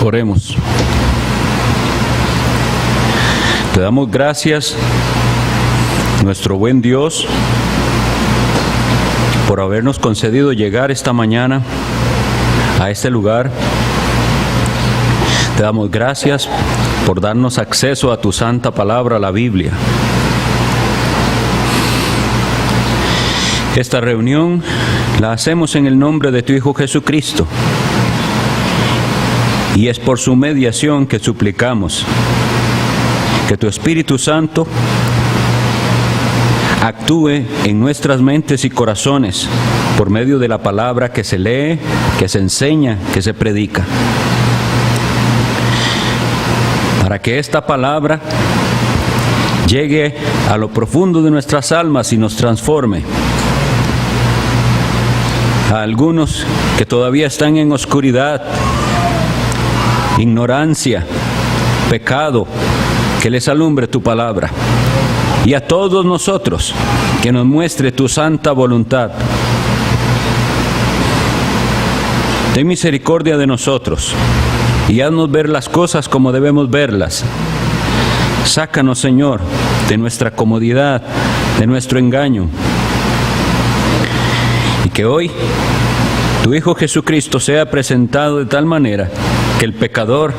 Oremos. Te damos gracias, nuestro buen Dios, por habernos concedido llegar esta mañana a este lugar. Te damos gracias por darnos acceso a tu santa palabra, la Biblia. Esta reunión la hacemos en el nombre de tu Hijo Jesucristo. Y es por su mediación que suplicamos que tu Espíritu Santo actúe en nuestras mentes y corazones por medio de la palabra que se lee, que se enseña, que se predica. Para que esta palabra llegue a lo profundo de nuestras almas y nos transforme. A algunos que todavía están en oscuridad, ignorancia, pecado, que les alumbre tu palabra. Y a todos nosotros, que nos muestre tu santa voluntad. Ten misericordia de nosotros y haznos ver las cosas como debemos verlas. Sácanos, Señor, de nuestra comodidad, de nuestro engaño. Y que hoy tu Hijo Jesucristo sea presentado de tal manera que el pecador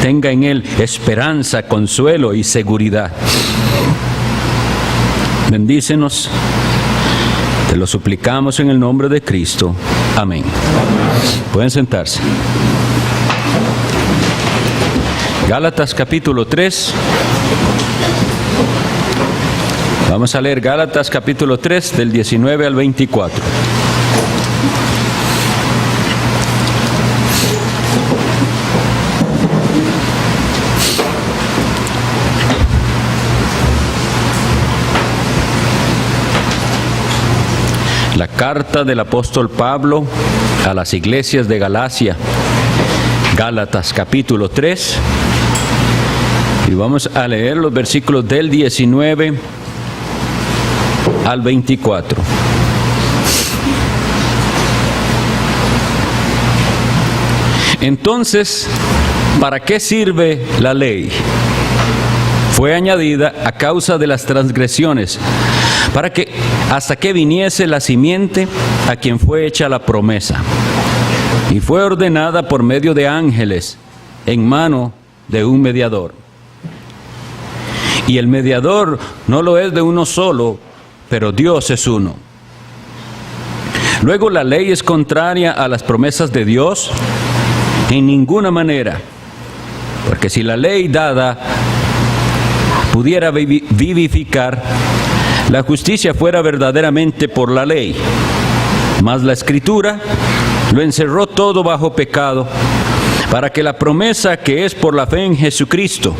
tenga en él esperanza, consuelo y seguridad. Bendícenos, te lo suplicamos en el nombre de Cristo. Amén. Pueden sentarse. Gálatas capítulo 3. Vamos a leer Gálatas capítulo 3 del 19 al 24. La carta del apóstol Pablo a las iglesias de Galacia, Gálatas capítulo 3, y vamos a leer los versículos del 19 al 24. Entonces, ¿para qué sirve la ley? Fue añadida a causa de las transgresiones, para que hasta que viniese la simiente a quien fue hecha la promesa. Y fue ordenada por medio de ángeles en mano de un mediador. Y el mediador no lo es de uno solo, pero Dios es uno. Luego la ley es contraria a las promesas de Dios en ninguna manera, porque si la ley dada pudiera vivificar, la justicia fuera verdaderamente por la ley. Mas la Escritura lo encerró todo bajo pecado, para que la promesa que es por la fe en Jesucristo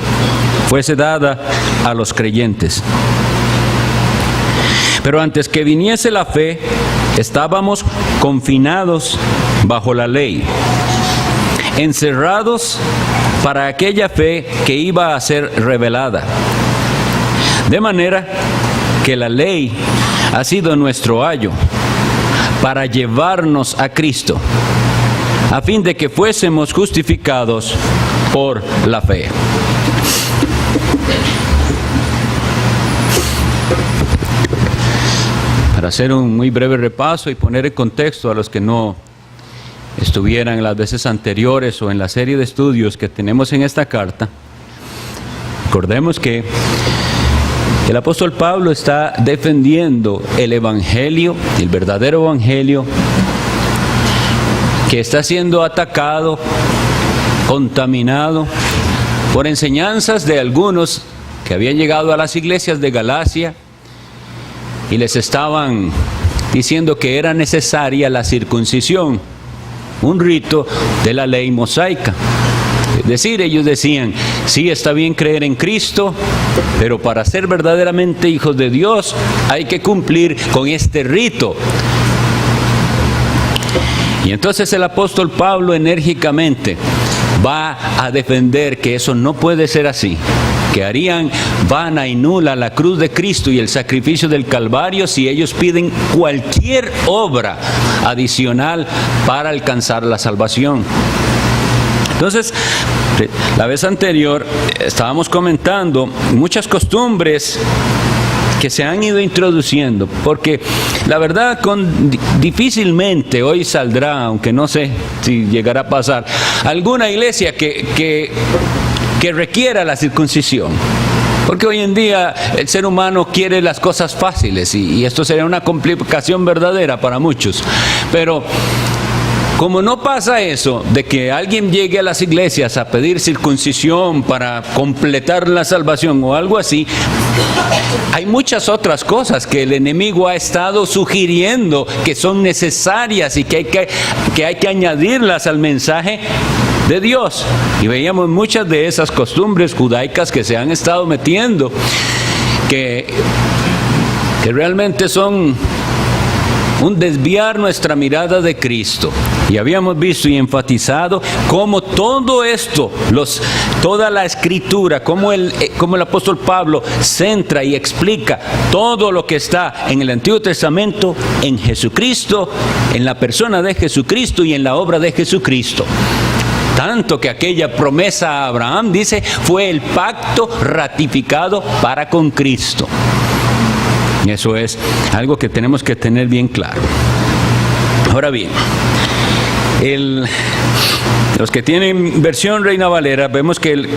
fuese dada a los creyentes. Pero antes que viniese la fe, estábamos confinados bajo la ley, encerrados para aquella fe que iba a ser revelada. De manera que la ley ha sido nuestro ayo para llevarnos a Cristo, a fin de que fuésemos justificados por la fe. Para hacer un muy breve repaso y poner en contexto a los que no estuvieran en las veces anteriores o en la serie de estudios que tenemos en esta carta, recordemos que el apóstol Pablo está defendiendo el evangelio, el verdadero evangelio, que está siendo atacado, contaminado por enseñanzas de algunos que habían llegado a las iglesias de Galacia y les estaban diciendo que era necesaria la circuncisión, un rito de la ley mosaica. Es decir, ellos decían, sí, está bien creer en Cristo, pero para ser verdaderamente hijos de Dios hay que cumplir con este rito. Y entonces el apóstol Pablo enérgicamente va a defender que eso no puede ser así, que harían vana y nula la cruz de Cristo y el sacrificio del Calvario si ellos piden cualquier obra adicional para alcanzar la salvación. Entonces, la vez anterior estábamos comentando muchas costumbres que se han ido introduciendo, porque la verdad difícilmente hoy saldrá, aunque no sé si llegará a pasar, alguna iglesia que requiera la circuncisión. Porque hoy en día el ser humano quiere las cosas fáciles y esto sería una complicación verdadera para muchos. Pero como no pasa eso, de que alguien llegue a las iglesias a pedir circuncisión para completar la salvación o algo así, hay muchas otras cosas que el enemigo ha estado sugiriendo que son necesarias y que hay que añadirlas al mensaje de Dios. Y veíamos muchas de esas costumbres judaicas que se han estado metiendo, que realmente son un desviar nuestra mirada de Cristo. Y habíamos visto y enfatizado cómo todo esto, toda la escritura, cómo el apóstol Pablo centra y explica todo lo que está en el Antiguo Testamento en Jesucristo, en la persona de Jesucristo y en la obra de Jesucristo. Tanto que aquella promesa a Abraham, dice, fue el pacto ratificado para con Cristo. Y eso es algo que tenemos que tener bien claro. Ahora bien, los que tienen versión Reina Valera, vemos que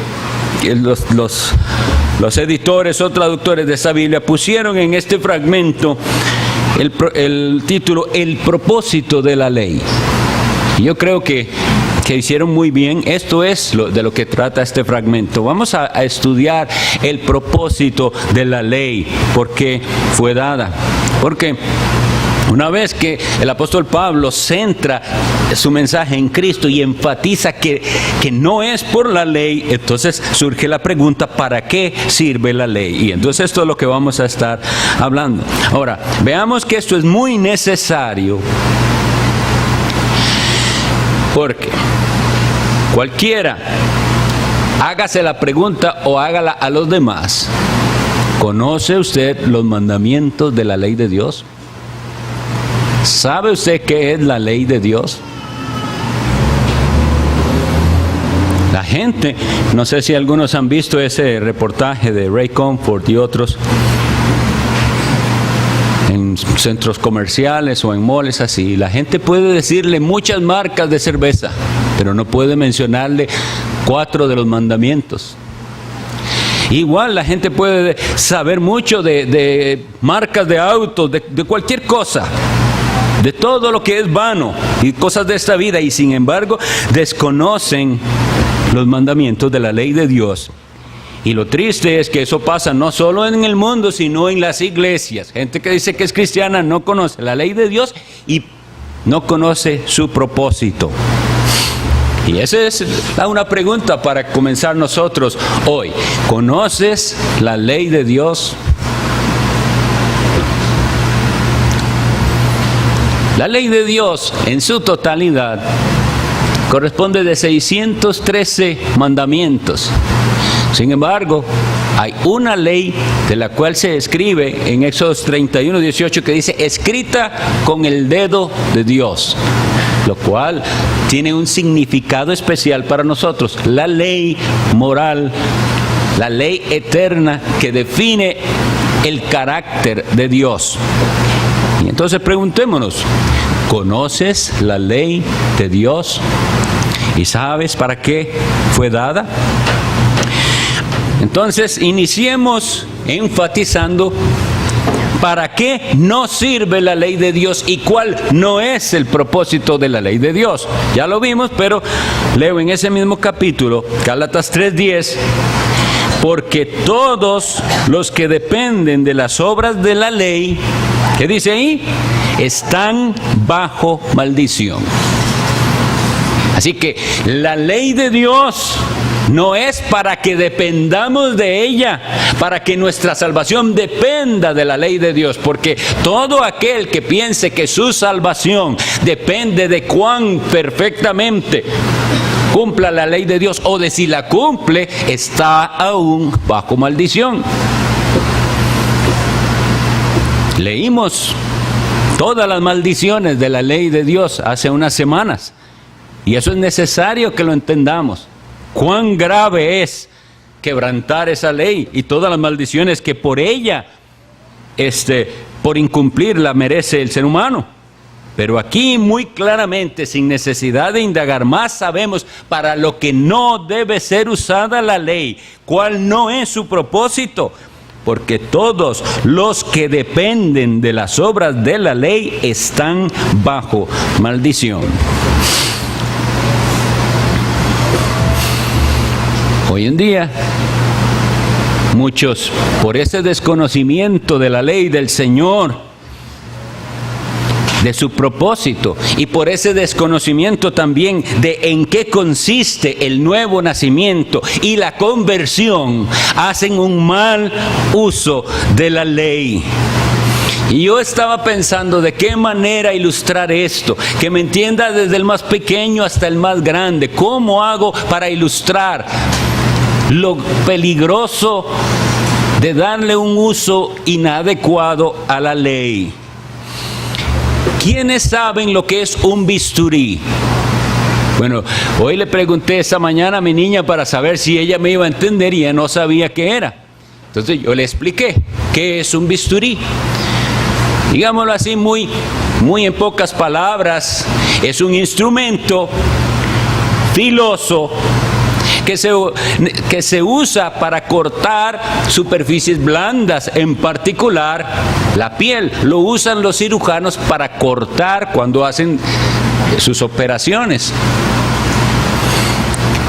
los editores o traductores de esa Biblia pusieron en este fragmento el título El propósito de la ley. Y yo creo que hicieron muy bien. Esto es de lo que trata este fragmento. Vamos a estudiar el propósito de la ley, por qué fue dada. Porque una vez que el apóstol Pablo centra su mensaje en Cristo y enfatiza que no es por la ley, entonces surge la pregunta, ¿para qué sirve la ley? Y entonces esto es lo que vamos a estar hablando. Ahora, veamos que esto es muy necesario, porque cualquiera, hágase la pregunta o hágala a los demás. ¿Conoce usted los mandamientos de la ley de Dios? ¿Sabe usted qué es la ley de Dios? La gente, no sé si algunos han visto ese reportaje de Ray Comfort y otros, en centros comerciales o en moles así, la gente puede decirle muchas marcas de cerveza, pero no puede mencionarle 4 de los mandamientos. Igual la gente puede saber mucho de marcas de autos, de cualquier cosa, de todo lo que es vano y cosas de esta vida, y sin embargo desconocen los mandamientos de la ley de Dios. Y lo triste es que eso pasa no solo en el mundo, sino en las iglesias. Gente que dice que es cristiana no conoce la ley de Dios y no conoce su propósito. Y esa es una pregunta para comenzar nosotros hoy. ¿Conoces la ley de Dios? La ley de Dios en su totalidad corresponde de 613 mandamientos. Sin embargo, hay una ley de la cual se escribe en Éxodo 31:18 que dice, escrita con el dedo de Dios, lo cual tiene un significado especial para nosotros. La ley moral, la ley eterna que define el carácter de Dios. Y entonces preguntémonos, ¿conoces la ley de Dios? ¿Y sabes para qué fue dada? Entonces, iniciemos enfatizando para qué no sirve la ley de Dios y cuál no es el propósito de la ley de Dios. Ya lo vimos, pero leo en ese mismo capítulo, Gálatas 3:10, porque todos los que dependen de las obras de la ley, ¿qué dice ahí? Están bajo maldición. Así que la ley de Dios no es para que dependamos de ella, para que nuestra salvación dependa de la ley de Dios, porque todo aquel que piense que su salvación depende de cuán perfectamente cumpla la ley de Dios o de si la cumple, está aún bajo maldición. Leímos todas las maldiciones de la ley de Dios hace unas semanas. Y eso es necesario que lo entendamos. Cuán grave es quebrantar esa ley y todas las maldiciones que por ella, por incumplirla, merece el ser humano. Pero aquí muy claramente, sin necesidad de indagar más, sabemos para lo que no debe ser usada la ley, cuál no es su propósito. Porque todos los que dependen de las obras de la ley están bajo maldición. Hoy en día, muchos, por ese desconocimiento de la ley del Señor, de su propósito, y por ese desconocimiento también de en qué consiste el nuevo nacimiento y la conversión, hacen un mal uso de la ley. Y yo estaba pensando de qué manera ilustrar esto, que me entienda desde el más pequeño hasta el más grande. ¿Cómo hago para ilustrar lo peligroso de darle un uso inadecuado a la ley? ¿Quiénes saben lo que es un bisturí? Bueno, hoy le pregunté esta mañana a mi niña para saber si ella me iba a entender y ella no sabía qué era. Entonces yo le expliqué qué es un bisturí. Digámoslo así, muy en pocas palabras, es un instrumento filoso que se usa para cortar superficies blandas, en particular la piel. Lo usan los cirujanos para cortar cuando hacen sus operaciones.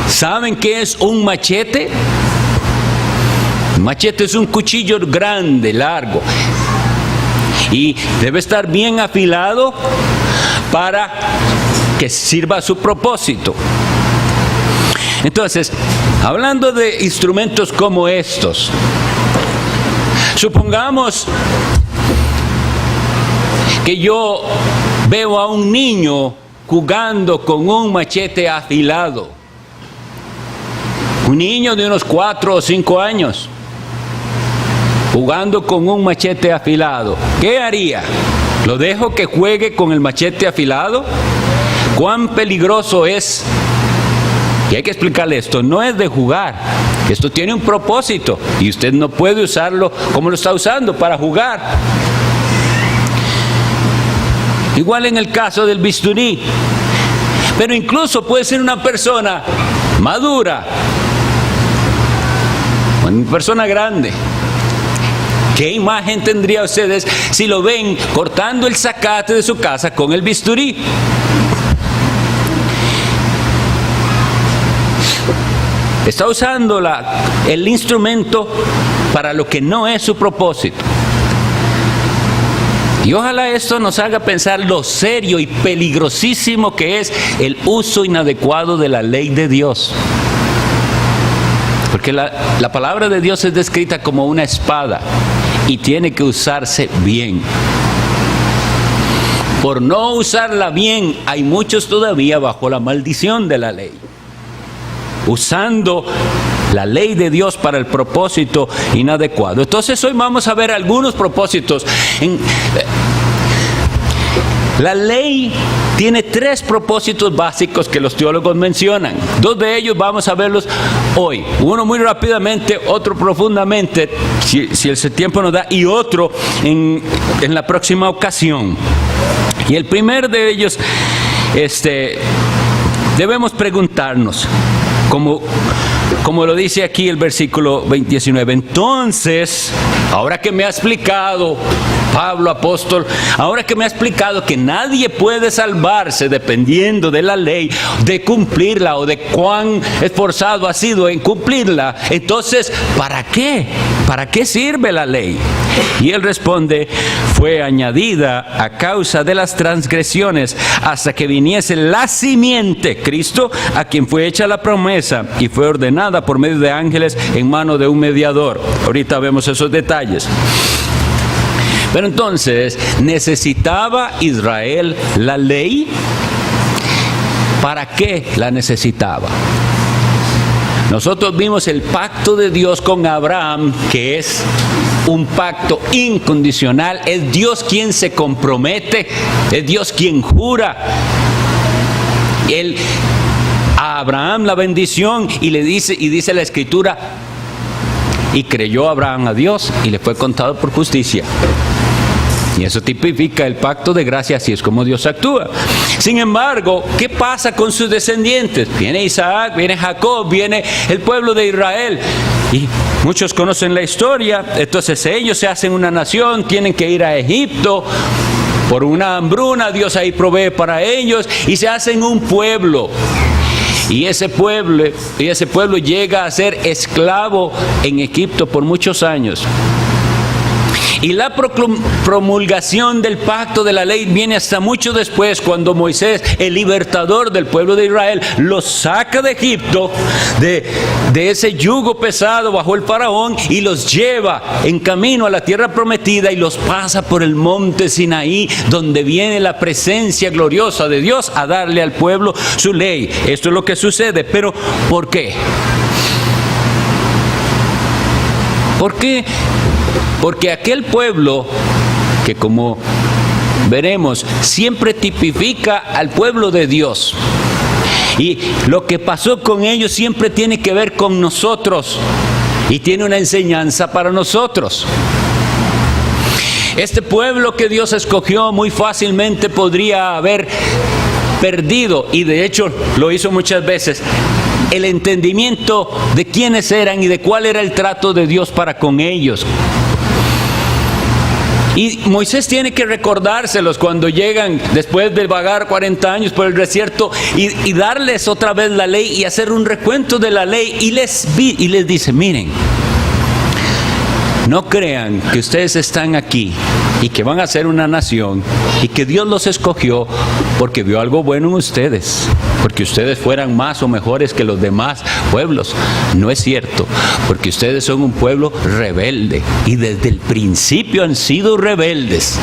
¿Saben qué es un machete? Un machete es un cuchillo grande, largo, y debe estar bien afilado para que sirva a su propósito. Entonces, hablando de instrumentos como estos, supongamos que yo veo a un niño jugando con un machete afilado. Un niño de unos 4 o 5 años, jugando con un machete afilado. ¿Qué haría? ¿Lo dejo que juegue con el machete afilado? ¿Cuán peligroso es? Y hay que explicarle esto, no es de jugar, esto tiene un propósito y usted no puede usarlo como lo está usando para jugar. Igual en el caso del bisturí, pero incluso puede ser una persona madura, una persona grande. ¿Qué imagen tendría ustedes si lo ven cortando el zacate de su casa con el bisturí? Está usando el instrumento para lo que no es su propósito. Y ojalá esto nos haga pensar lo serio y peligrosísimo que es el uso inadecuado de la ley de Dios. Porque la palabra de Dios es descrita como una espada y tiene que usarse bien. Por no usarla bien, hay muchos todavía bajo la maldición de la ley, usando la ley de Dios para el propósito inadecuado. Entonces hoy vamos a ver algunos propósitos. La ley tiene 3 propósitos básicos que los teólogos mencionan. 2 de ellos vamos a verlos hoy. Uno muy rápidamente, otro profundamente, si el tiempo nos da, y otro en la próxima ocasión. Y el primer de ellos, debemos preguntarnos, como lo dice aquí el versículo 19. Entonces, ahora que me ha explicado Pablo, apóstol, ahora que me ha explicado que nadie puede salvarse dependiendo de la ley, de cumplirla o de cuán esforzado ha sido en cumplirla, entonces, ¿para qué? ¿Para qué sirve la ley? Y él responde, fue añadida a causa de las transgresiones hasta que viniese la simiente, Cristo, a quien fue hecha la promesa y fue ordenada por medio de ángeles en mano de un mediador. Ahorita vemos esos detalles. Pero entonces, ¿necesitaba Israel la ley? ¿Para qué la necesitaba? Nosotros vimos el pacto de Dios con Abraham, que es un pacto incondicional. Es Dios quien se compromete, es Dios quien jura. Él a Abraham la bendición y dice la Escritura, y creyó Abraham a Dios y le fue contado por justicia. Y eso tipifica el pacto de gracia, así es como Dios actúa. Sin embargo, ¿qué pasa con sus descendientes? Viene Isaac, viene Jacob, viene el pueblo de Israel. Y muchos conocen la historia. Entonces ellos se hacen una nación, tienen que ir a Egipto. Por una hambruna, Dios ahí provee para ellos y se hacen un pueblo. Y ese pueblo llega a ser esclavo en Egipto por muchos años. Y la promulgación del pacto de la ley viene hasta mucho después, cuando Moisés, el libertador del pueblo de Israel, los saca de Egipto, de ese yugo pesado bajo el faraón, y los lleva en camino a la tierra prometida y los pasa por el monte Sinaí, donde viene la presencia gloriosa de Dios a darle al pueblo su ley. Esto es lo que sucede. Pero ¿por qué? ¿Por qué? Porque aquel pueblo, que como veremos, siempre tipifica al pueblo de Dios. Y lo que pasó con ellos siempre tiene que ver con nosotros y tiene una enseñanza para nosotros. Este pueblo que Dios escogió muy fácilmente podría haber perdido, y de hecho lo hizo muchas veces, el entendimiento de quiénes eran y de cuál era el trato de Dios para con ellos. Y Moisés tiene que recordárselos cuando llegan después de vagar 40 años por el desierto y darles otra vez la ley y hacer un recuento de la ley y les dice, miren, no crean que ustedes están aquí y que van a ser una nación y que Dios los escogió porque vio algo bueno en ustedes, porque ustedes fueran más o mejores que los demás pueblos. No es cierto, porque ustedes son un pueblo rebelde y desde el principio han sido rebeldes.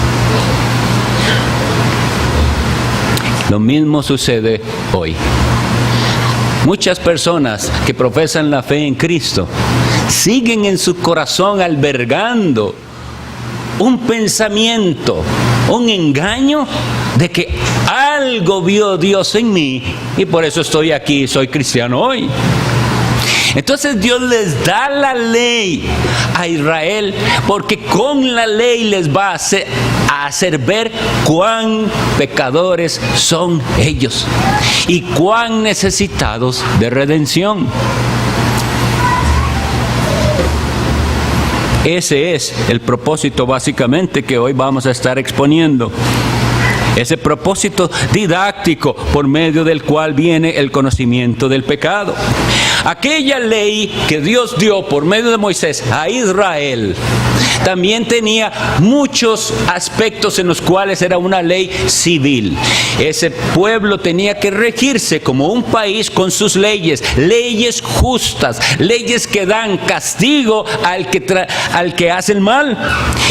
Lo mismo sucede hoy. Muchas personas que profesan la fe en Cristo siguen en su corazón albergando un pensamiento, un engaño de que algo vio Dios en mí y por eso estoy aquí, soy cristiano hoy. Entonces Dios les da la ley a Israel porque con la ley les va a hacer ver cuán pecadores son ellos y cuán necesitados de redención. Ese es el propósito básicamente que hoy vamos a estar exponiendo. Ese propósito didáctico por medio del cual viene el conocimiento del pecado. Aquella ley que Dios dio por medio de Moisés a Israel también tenía muchos aspectos en los cuales era una ley civil. Ese pueblo tenía que regirse como un país con sus leyes, leyes justas, leyes que dan castigo al que hace el mal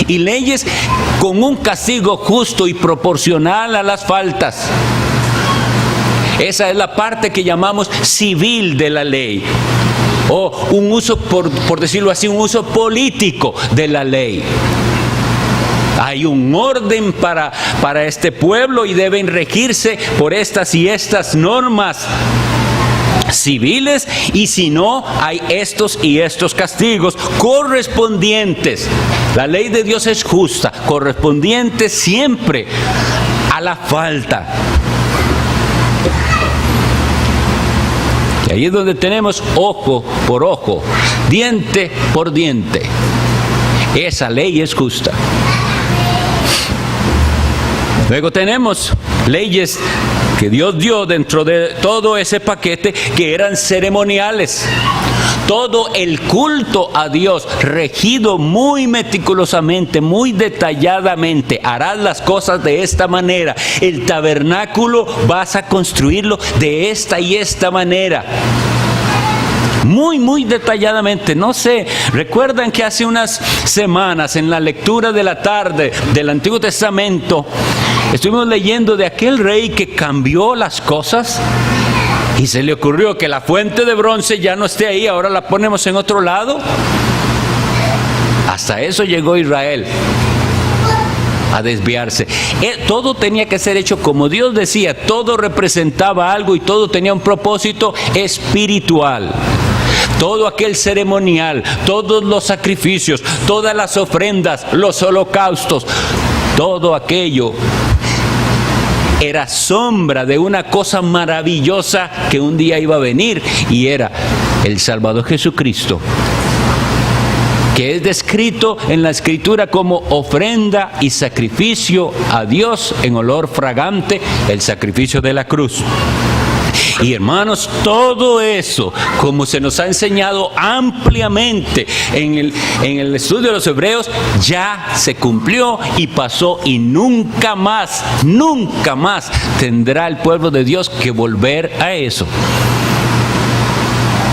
y leyes con un castigo justo y proporcional a las faltas. Esa es la parte que llamamos civil de la ley, o un uso, por decirlo así, un uso político de la ley. Hay un orden para este pueblo y deben regirse por estas y estas normas civiles, y si no, hay estos y estos castigos correspondientes. La ley de Dios es justa, correspondiente siempre a la falta. Y ahí es donde tenemos ojo por ojo, diente por diente. Esa ley es justa. Luego tenemos leyes que Dios dio dentro de todo ese paquete que eran ceremoniales. Todo el culto a Dios regido muy meticulosamente, muy detalladamente. Harás las cosas de esta manera. El tabernáculo vas a construirlo de esta y esta manera. Muy, muy detalladamente. No sé, recuerdan que hace unas semanas en la lectura de la tarde del Antiguo Testamento estuvimos leyendo de aquel rey que cambió las cosas y se le ocurrió que la fuente de bronce ya no esté ahí, ahora la ponemos en otro lado. Hasta eso llegó Israel. a desviarse. Todo tenía que ser hecho como Dios decía, todo representaba algo y todo tenía un propósito espiritual. Todo aquel ceremonial, todos los sacrificios, todas las ofrendas, los holocaustos, todo aquello era sombra de una cosa maravillosa que un día iba a venir, y era el Salvador Jesucristo, que es descrito en la Escritura como ofrenda y sacrificio a Dios en olor fragante, el sacrificio de la cruz. Y hermanos, todo eso, como se nos ha enseñado ampliamente en el estudio de los Hebreos, ya se cumplió y pasó, y nunca más tendrá el pueblo de Dios que volver a eso.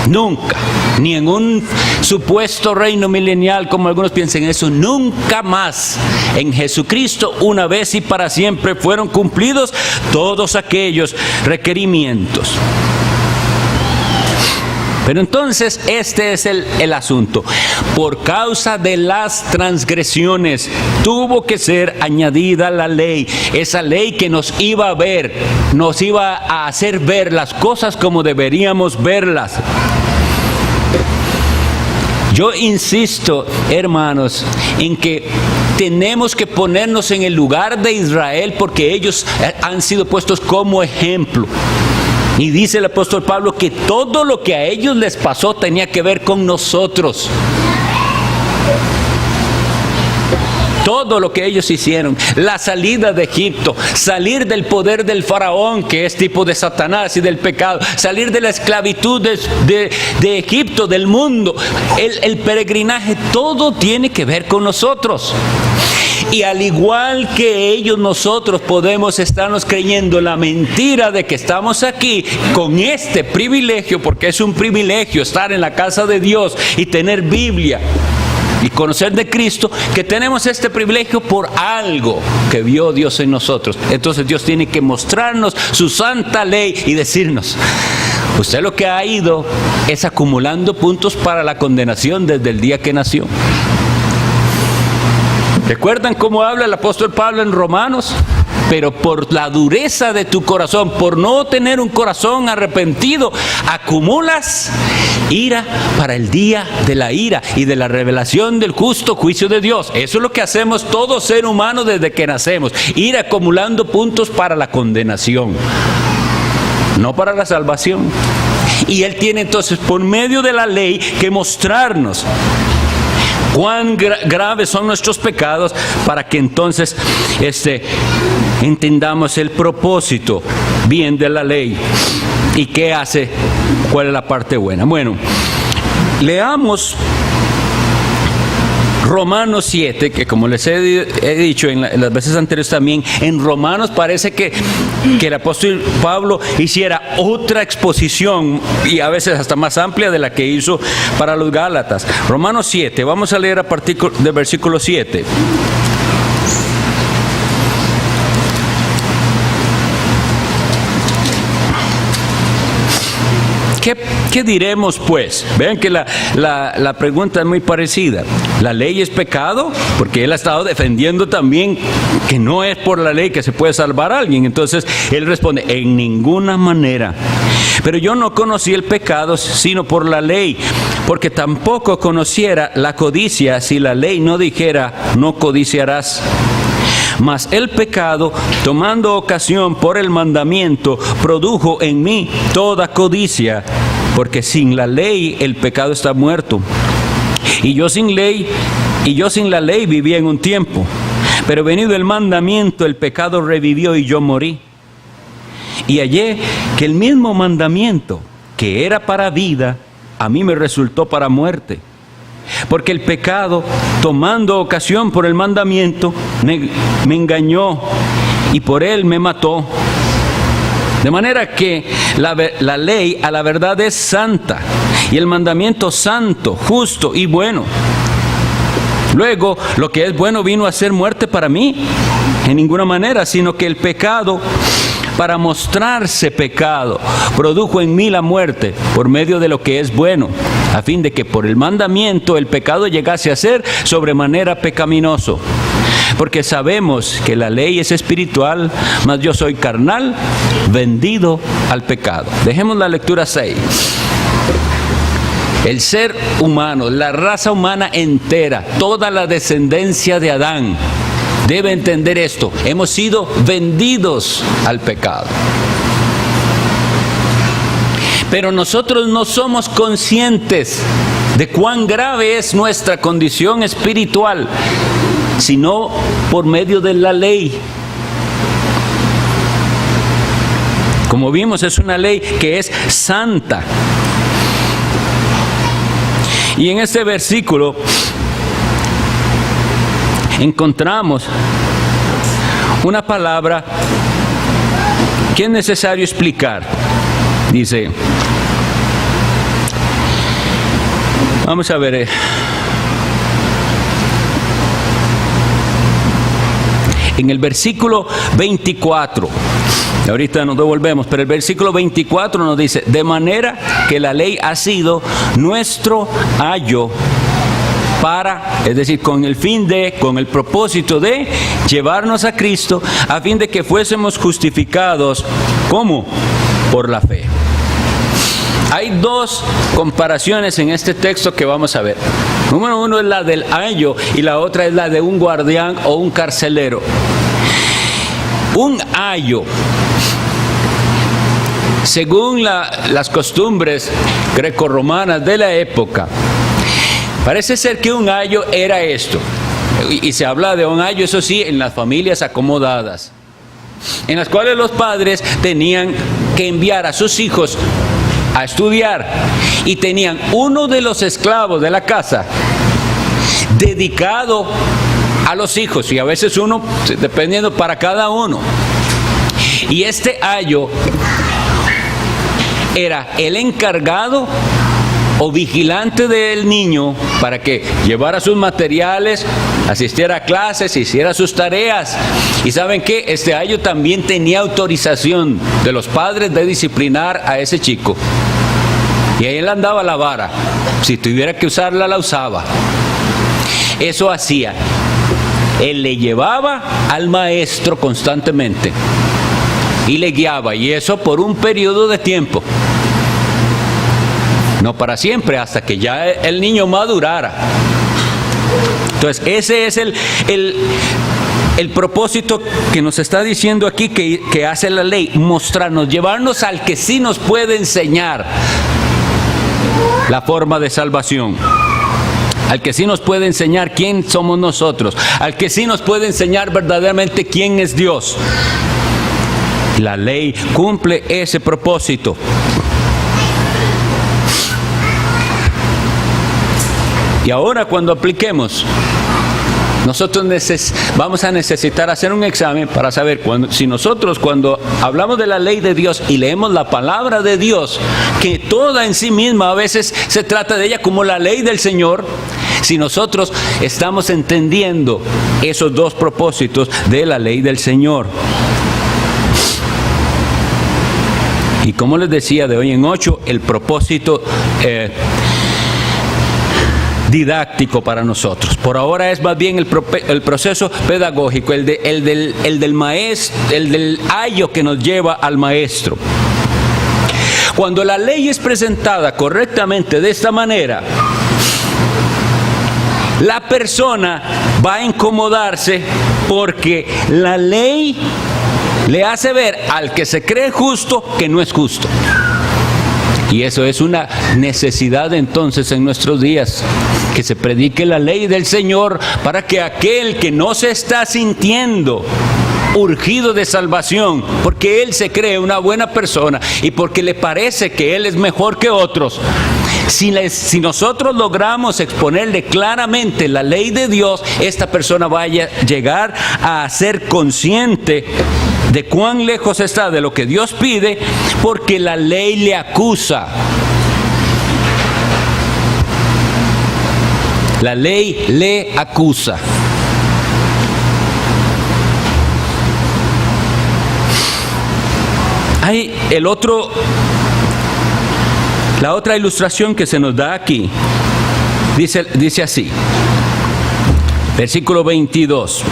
Nunca, ni en un supuesto reino milenial como algunos piensan eso, nunca más. En Jesucristo, una vez y para siempre, fueron cumplidos todos aquellos requerimientos. Pero entonces este es el asunto. Por causa de las transgresiones tuvo que ser añadida la ley. Esa ley que nos iba a hacer ver las cosas como deberíamos verlas. Yo insisto, hermanos, en que tenemos que ponernos en el lugar de Israel, porque ellos han sido puestos como ejemplo. Y dice el apóstol Pablo que todo lo que a ellos les pasó tenía que ver con nosotros. Todo lo que ellos hicieron, la salida de Egipto, salir del poder del faraón, que es tipo de Satanás y del pecado, salir de la esclavitud de Egipto, del mundo, el peregrinaje, todo tiene que ver con nosotros. Y al igual que ellos, nosotros podemos estarnos creyendo la mentira de que estamos aquí con este privilegio, porque es un privilegio estar en la casa de Dios y tener Biblia y conocer de Cristo, que tenemos este privilegio por algo que vio Dios en nosotros. Entonces Dios tiene que mostrarnos su santa ley y decirnos: usted lo que ha ido es acumulando puntos para la condenación desde el día que nació. ¿Recuerdan cómo habla el apóstol Pablo en Romanos? Pero por la dureza de tu corazón, por no tener un corazón arrepentido, acumulas ira para el día de la ira y de la revelación del justo juicio de Dios. Eso es lo que hacemos todo ser humano desde que nacemos: ir acumulando puntos para la condenación, no para la salvación. Y Él tiene entonces, por medio de la ley, que mostrarnos cuán graves son nuestros pecados, para que entonces entendamos el propósito bien de la ley y qué hace, cuál es la parte buena. Bueno, leamos Romanos 7, que como les he dicho en las veces anteriores también, en Romanos parece que el apóstol Pablo hiciera otra exposición, y a veces hasta más amplia de la que hizo para los Gálatas. Romanos 7, vamos a leer a partir del versículo 7. ¿Qué diremos pues? Vean que la pregunta es muy parecida. ¿La ley es pecado? Porque él ha estado defendiendo también que no es por la ley que se puede salvar a alguien. Entonces él responde: en ninguna manera. Pero yo no conocí el pecado sino por la ley, porque tampoco conociera la codicia si la ley no dijera: no codiciarás. Mas el pecado, tomando ocasión por el mandamiento, produjo en mí toda codicia, porque sin la ley el pecado está muerto. Y yo sin la ley vivía en un tiempo, pero venido el mandamiento, el pecado revivió y yo morí. Y hallé que el mismo mandamiento, que era para vida, a mí me resultó para muerte. Porque el pecado, tomando ocasión por el mandamiento, me engañó y por él me mató. De manera que la ley a la verdad es santa, y el mandamiento santo, justo y bueno. Luego, lo que es bueno vino a ser muerte para mí, en ninguna manera, sino que el pecado, para mostrarse pecado, produjo en mí la muerte por medio de lo que es bueno, a fin de que por el mandamiento el pecado llegase a ser sobremanera pecaminoso. porque sabemos que la ley es espiritual, mas yo soy carnal, vendido al pecado. Dejemos la lectura 6. El ser humano, la raza humana entera, toda la descendencia de Adán, debe entender esto: hemos sido vendidos al pecado. Pero nosotros no somos conscientes de cuán grave es nuestra condición espiritual, sino por medio de la ley. Como vimos, es una ley que es santa. Y en este versículo encontramos una palabra que es necesario explicar. Dice, vamos a ver, en el versículo 24, ahorita nos devolvemos, pero el versículo 24 nos dice: de manera que la ley ha sido nuestro ayo para, es decir, con el fin de, con el propósito de llevarnos a Cristo, a fin de que fuésemos justificados, ¿cómo? Por la fe. Hay dos comparaciones en este texto que vamos a ver. Número uno es la del ayo y la otra es la de un guardián o un carcelero. Un ayo, según las costumbres grecorromanas de la época, parece ser que un ayo era esto. Y se habla de un ayo, eso sí, en las familias acomodadas, en las cuales los padres tenían que enviar a sus hijos a estudiar y tenían uno de los esclavos de la casa dedicado a los hijos, y a veces uno, dependiendo, para cada uno. Y este ayo era el encargado o vigilante del niño para que llevara sus materiales, asistiera a clases, hiciera sus tareas. Y ¿saben qué? Este ayo también tenía autorización de los padres de disciplinar a ese chico. Y ahí él andaba la vara. Si tuviera que usarla, la usaba. Eso hacía. Él le llevaba al maestro constantemente y le guiaba, y eso por un periodo de tiempo. No para siempre, hasta que ya el niño madurara. Entonces, ese es el propósito que nos está diciendo aquí que hace la ley: mostrarnos, llevarnos al que sí nos puede enseñar la forma de salvación, al que sí nos puede enseñar quién somos nosotros, al que sí nos puede enseñar verdaderamente quién es Dios. La ley cumple ese propósito. Y ahora, cuando apliquemos, nosotros vamos a necesitar hacer un examen para saber si nosotros, cuando hablamos de la ley de Dios y leemos la palabra de Dios, que toda en sí misma a veces se trata de ella como la ley del Señor, si nosotros estamos entendiendo esos dos propósitos de la ley del Señor. Y como les decía, de hoy en 8, el propósito didáctico para nosotros. Por ahora es más bien el proceso pedagógico, el del maestro, el del ayo que nos lleva al maestro. Cuando la ley es presentada correctamente de esta manera, la persona va a incomodarse, porque la ley le hace ver al que se cree justo que no es justo. Y eso es una necesidad entonces en nuestros días, que se predique la ley del Señor, para que aquel que no se está sintiendo urgido de salvación, porque él se cree una buena persona y porque le parece que él es mejor que otros, si nosotros logramos exponerle claramente la ley de Dios, esta persona vaya a llegar a ser consciente de cuán lejos está de lo que Dios pide, porque la ley le acusa. La ley le acusa. Hay la otra ilustración que se nos da aquí. Dice así, versículo 22.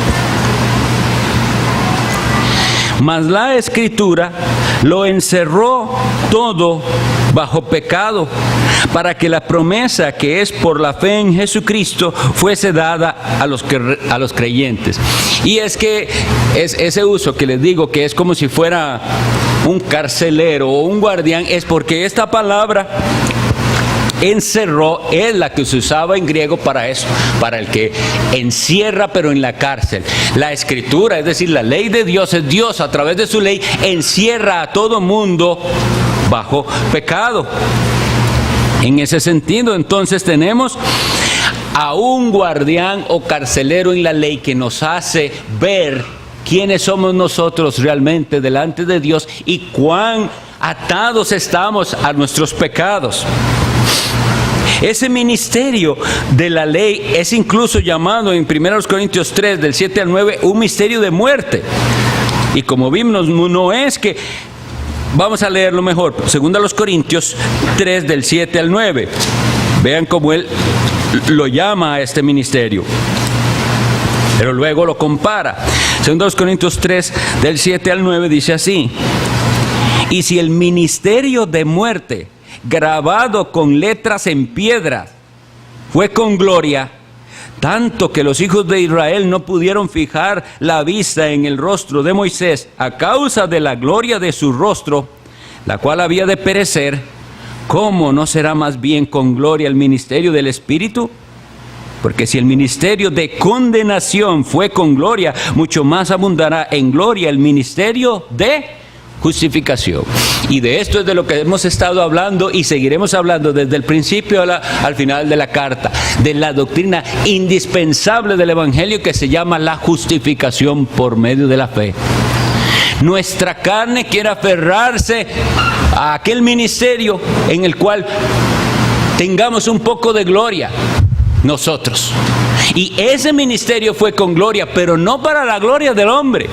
Mas la Escritura lo encerró todo bajo pecado, para que la promesa que es por la fe en Jesucristo fuese dada a los creyentes. Y es que es ese uso que les digo, que es como si fuera un carcelero o un guardián, es porque esta palabra encerró es la que se usaba en griego para eso, para el que encierra pero en la cárcel. La Escritura, es decir, la ley de Dios, es Dios a través de su ley encierra a todo mundo bajo pecado. En ese sentido, entonces tenemos a un guardián o carcelero en la ley que nos hace ver quiénes somos nosotros realmente delante de Dios y cuán atados estamos a nuestros pecados. Ese ministerio de la ley es incluso llamado en 1 Corintios 3, del 7 al 9, un misterio de muerte. Y como vimos, no es que... Vamos a leerlo mejor. 2 Corintios 3, del 7 al 9. Vean cómo él lo llama a este ministerio. Pero luego lo compara. 2 Corintios 3, del 7 al 9, dice así: y si el ministerio de muerte, grabado con letras en piedra, fue con gloria, tanto que los hijos de Israel no pudieron fijar la vista en el rostro de Moisés a causa de la gloria de su rostro, la cual había de perecer, ¿cómo no será más bien con gloria el ministerio del Espíritu? Porque si el ministerio de condenación fue con gloria, mucho más abundará en gloria el ministerio de justificación. Y de esto es de lo que hemos estado hablando y seguiremos hablando desde el principio al final de la carta, de la doctrina indispensable del Evangelio que se llama la justificación por medio de la fe. Nuestra carne quiere aferrarse a aquel ministerio en el cual tengamos un poco de gloria nosotros. Y ese ministerio fue con gloria, pero no para la gloria del hombre.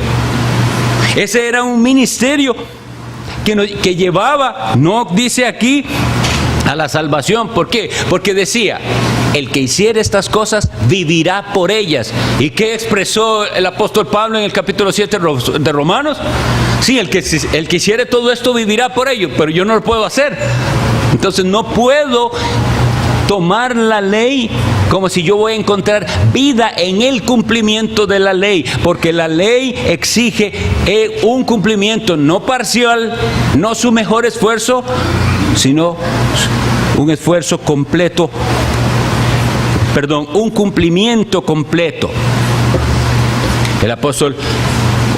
Ese era un ministerio que llevaba, no dice aquí, a la salvación. ¿Por qué? Porque decía, el que hiciere estas cosas vivirá por ellas. ¿Y qué expresó el apóstol Pablo en el capítulo 7 de Romanos? Sí, el que hiciere todo esto vivirá por ello, pero yo no lo puedo hacer. Entonces no puedo tomar la ley como si yo voy a encontrar vida en el cumplimiento de la ley, porque la ley exige un cumplimiento no parcial, no su mejor esfuerzo, sino un esfuerzo completo, un cumplimiento completo. El apóstol,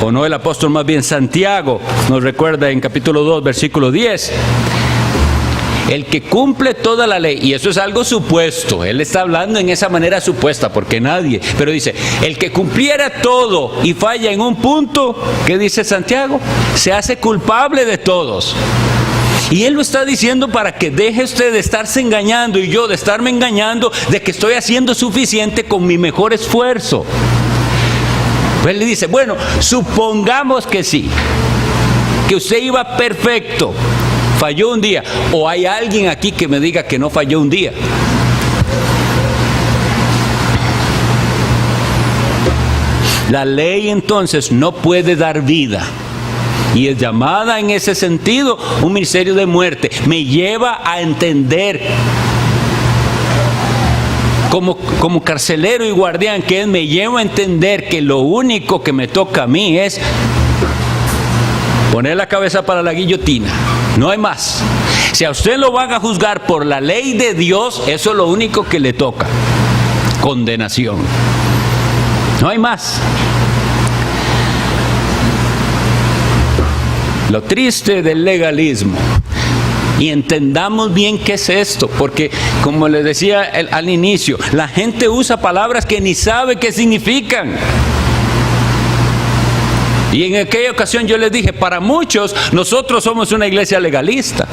o no el apóstol, más bien Santiago, nos recuerda en capítulo 2, versículo 10, el que cumple toda la ley, y eso es algo supuesto, él está hablando en esa manera supuesta, porque nadie, pero dice, el que cumpliera todo y falla en un punto, ¿qué dice Santiago? Se hace culpable de todos. Y él lo está diciendo para que deje usted de estarse engañando y yo de estarme engañando de que estoy haciendo suficiente con mi mejor esfuerzo. Él le dice, bueno, supongamos que sí, que usted iba perfecto, falló un día, o hay alguien aquí que me diga que no falló un día. La ley entonces no puede dar vida y es llamada en ese sentido un ministerio de muerte. Me lleva a entender como carcelero y guardián que es, me lleva a entender que lo único que me toca a mí es poner la cabeza para la guillotina. No hay más. Si a usted lo van a juzgar por la ley de Dios, eso es lo único que le toca. Condenación. No hay más. Lo triste del legalismo. Y entendamos bien qué es esto, porque como les decía al inicio, la gente usa palabras que ni sabe qué significan. Y en aquella ocasión yo les dije, para muchos nosotros somos una iglesia legalista.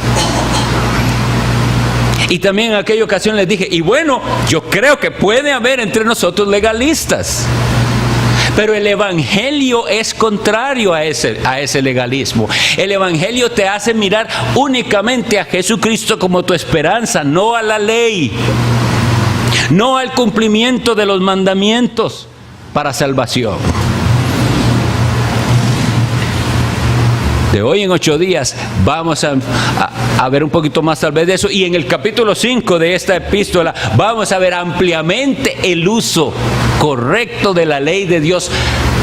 Y también en aquella ocasión les dije, y bueno, yo creo que puede haber entre nosotros legalistas. Pero el Evangelio es contrario a ese legalismo. El Evangelio te hace mirar únicamente a Jesucristo como tu esperanza, no a la ley, no al cumplimiento de los mandamientos para salvación. de hoy en 8 días vamos a ver un poquito más tal vez de eso. Y en el capítulo 5 de esta epístola vamos a ver ampliamente el uso correcto de la ley de Dios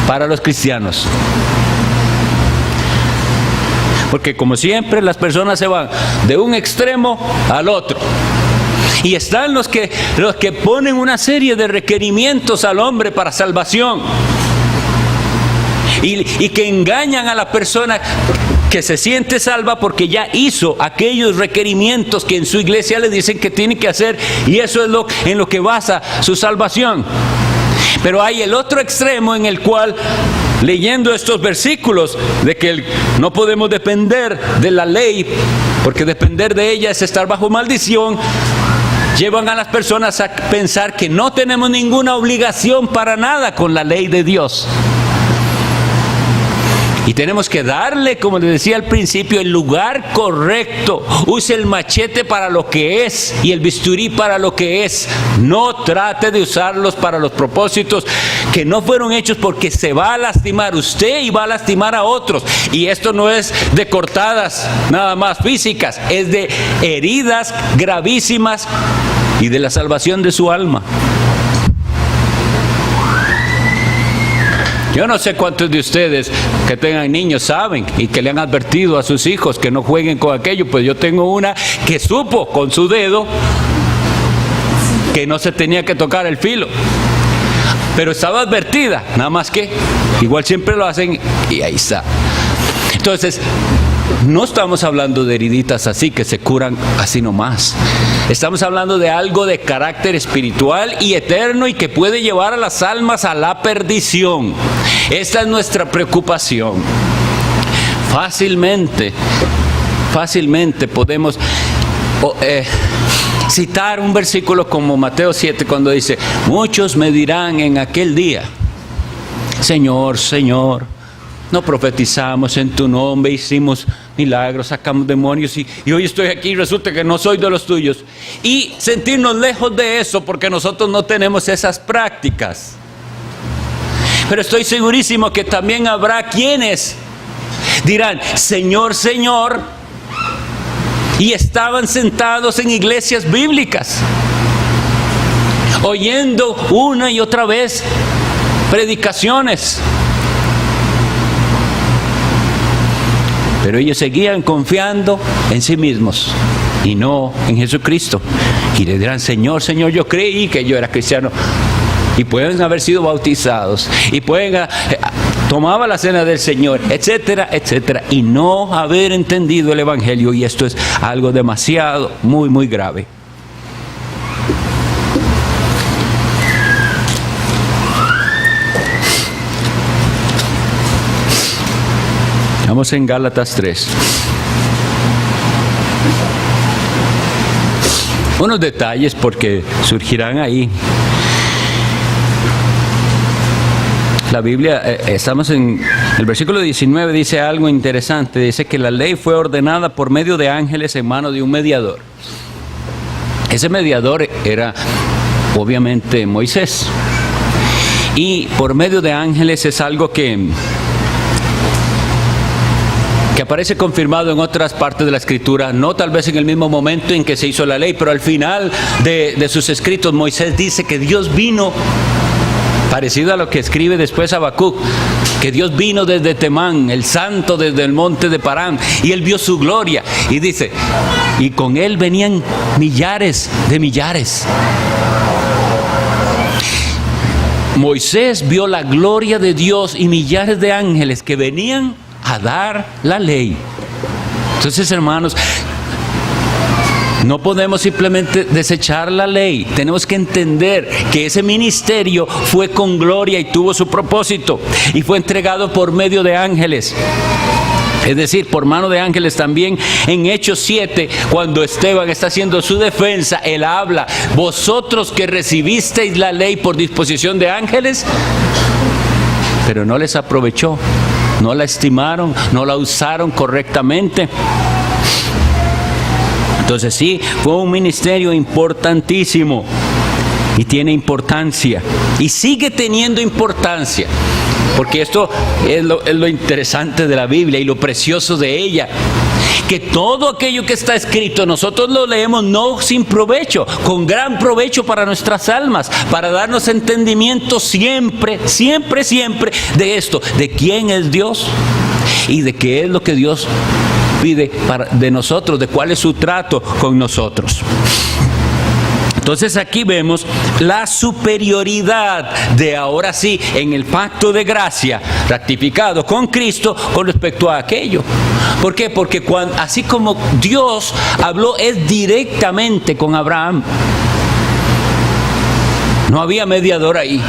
para los cristianos. Porque como siempre las personas se van de un extremo al otro. Y están los que ponen una serie de requerimientos al hombre para salvación. Y que engañan a la persona que se siente salva porque ya hizo aquellos requerimientos que en su iglesia le dicen que tiene que hacer. Y eso es en lo que basa su salvación. Pero hay el otro extremo en el cual, leyendo estos versículos de que no podemos depender de la ley, porque depender de ella es estar bajo maldición, llevan a las personas a pensar que no tenemos ninguna obligación para nada con la ley de Dios. Y tenemos que darle, como les decía al principio, el lugar correcto. Use el machete para lo que es y el bisturí para lo que es. No trate de usarlos para los propósitos que no fueron hechos, porque se va a lastimar usted y va a lastimar a otros. Y esto no es de cortadas nada más físicas, es de heridas gravísimas y de la salvación de su alma. Yo no sé cuántos de ustedes que tengan niños saben y que le han advertido a sus hijos que no jueguen con aquello. Pues yo tengo una que supo con su dedo que no se tenía que tocar el filo, pero estaba advertida, nada más que igual siempre lo hacen y ahí está. Entonces, no estamos hablando de heriditas así que se curan así nomás. Estamos hablando de algo de carácter espiritual y eterno y que puede llevar a las almas a la perdición. Esta es nuestra preocupación. Fácilmente podemos citar un versículo como Mateo 7 cuando dice: muchos me dirán en aquel día, Señor, Señor, no profetizamos en tu nombre, hicimos milagros, sacamos demonios y hoy estoy aquí y resulta que no soy de los tuyos. Y sentirnos lejos de eso porque nosotros no tenemos esas prácticas. Pero estoy segurísimo que también habrá quienes dirán: Señor, Señor, y estaban sentados en iglesias bíblicas, oyendo una y otra vez predicaciones. Pero ellos seguían confiando en sí mismos y no en Jesucristo. Y le dirán: Señor, Señor, yo creí que yo era cristiano. Y pueden haber sido bautizados. Y pueden tomaba la cena del Señor, etcétera, etcétera. Y no haber entendido el Evangelio. Y esto es algo demasiado, muy, muy grave. Vamos en Gálatas 3. Unos detalles porque surgirán ahí. La Biblia, estamos en el versículo 19, dice algo interesante. Dice que la ley fue ordenada por medio de ángeles en mano de un mediador. Ese mediador era obviamente Moisés. Y por medio de ángeles es algo que aparece confirmado en otras partes de la Escritura, no tal vez en el mismo momento en que se hizo la ley, pero al final de sus escritos Moisés dice que Dios vino, parecido a lo que escribe después Habacuc, que Dios vino desde Temán, el santo desde el monte de Parán, y él vio su gloria, y dice, y con él venían millares de millares. Moisés vio la gloria de Dios y millares de ángeles que venían a dar la ley. Entonces, hermanos, no podemos simplemente desechar la ley. Tenemos que entender que ese ministerio fue con gloria y tuvo su propósito y fue entregado por medio de ángeles. Es decir, por mano de ángeles. También en Hechos 7, cuando Esteban está haciendo su defensa, él habla: vosotros que recibisteis la ley por disposición de ángeles, pero no les aprovechó. No la estimaron, no la usaron correctamente. Entonces sí, fue un ministerio importantísimo y tiene importancia y sigue teniendo importancia. porque esto es lo interesante de la Biblia y lo precioso de ella, que todo aquello que está escrito nosotros lo leemos no sin provecho, con gran provecho para nuestras almas, para darnos entendimiento siempre, siempre, siempre de esto, de quién es Dios y de qué es lo que Dios pide de nosotros, de cuál es su trato con nosotros. Entonces aquí vemos la superioridad de ahora sí en el pacto de gracia ratificado con Cristo con respecto a aquello. ¿Por qué? Porque así como Dios habló es directamente con Abraham. No había mediador ahí.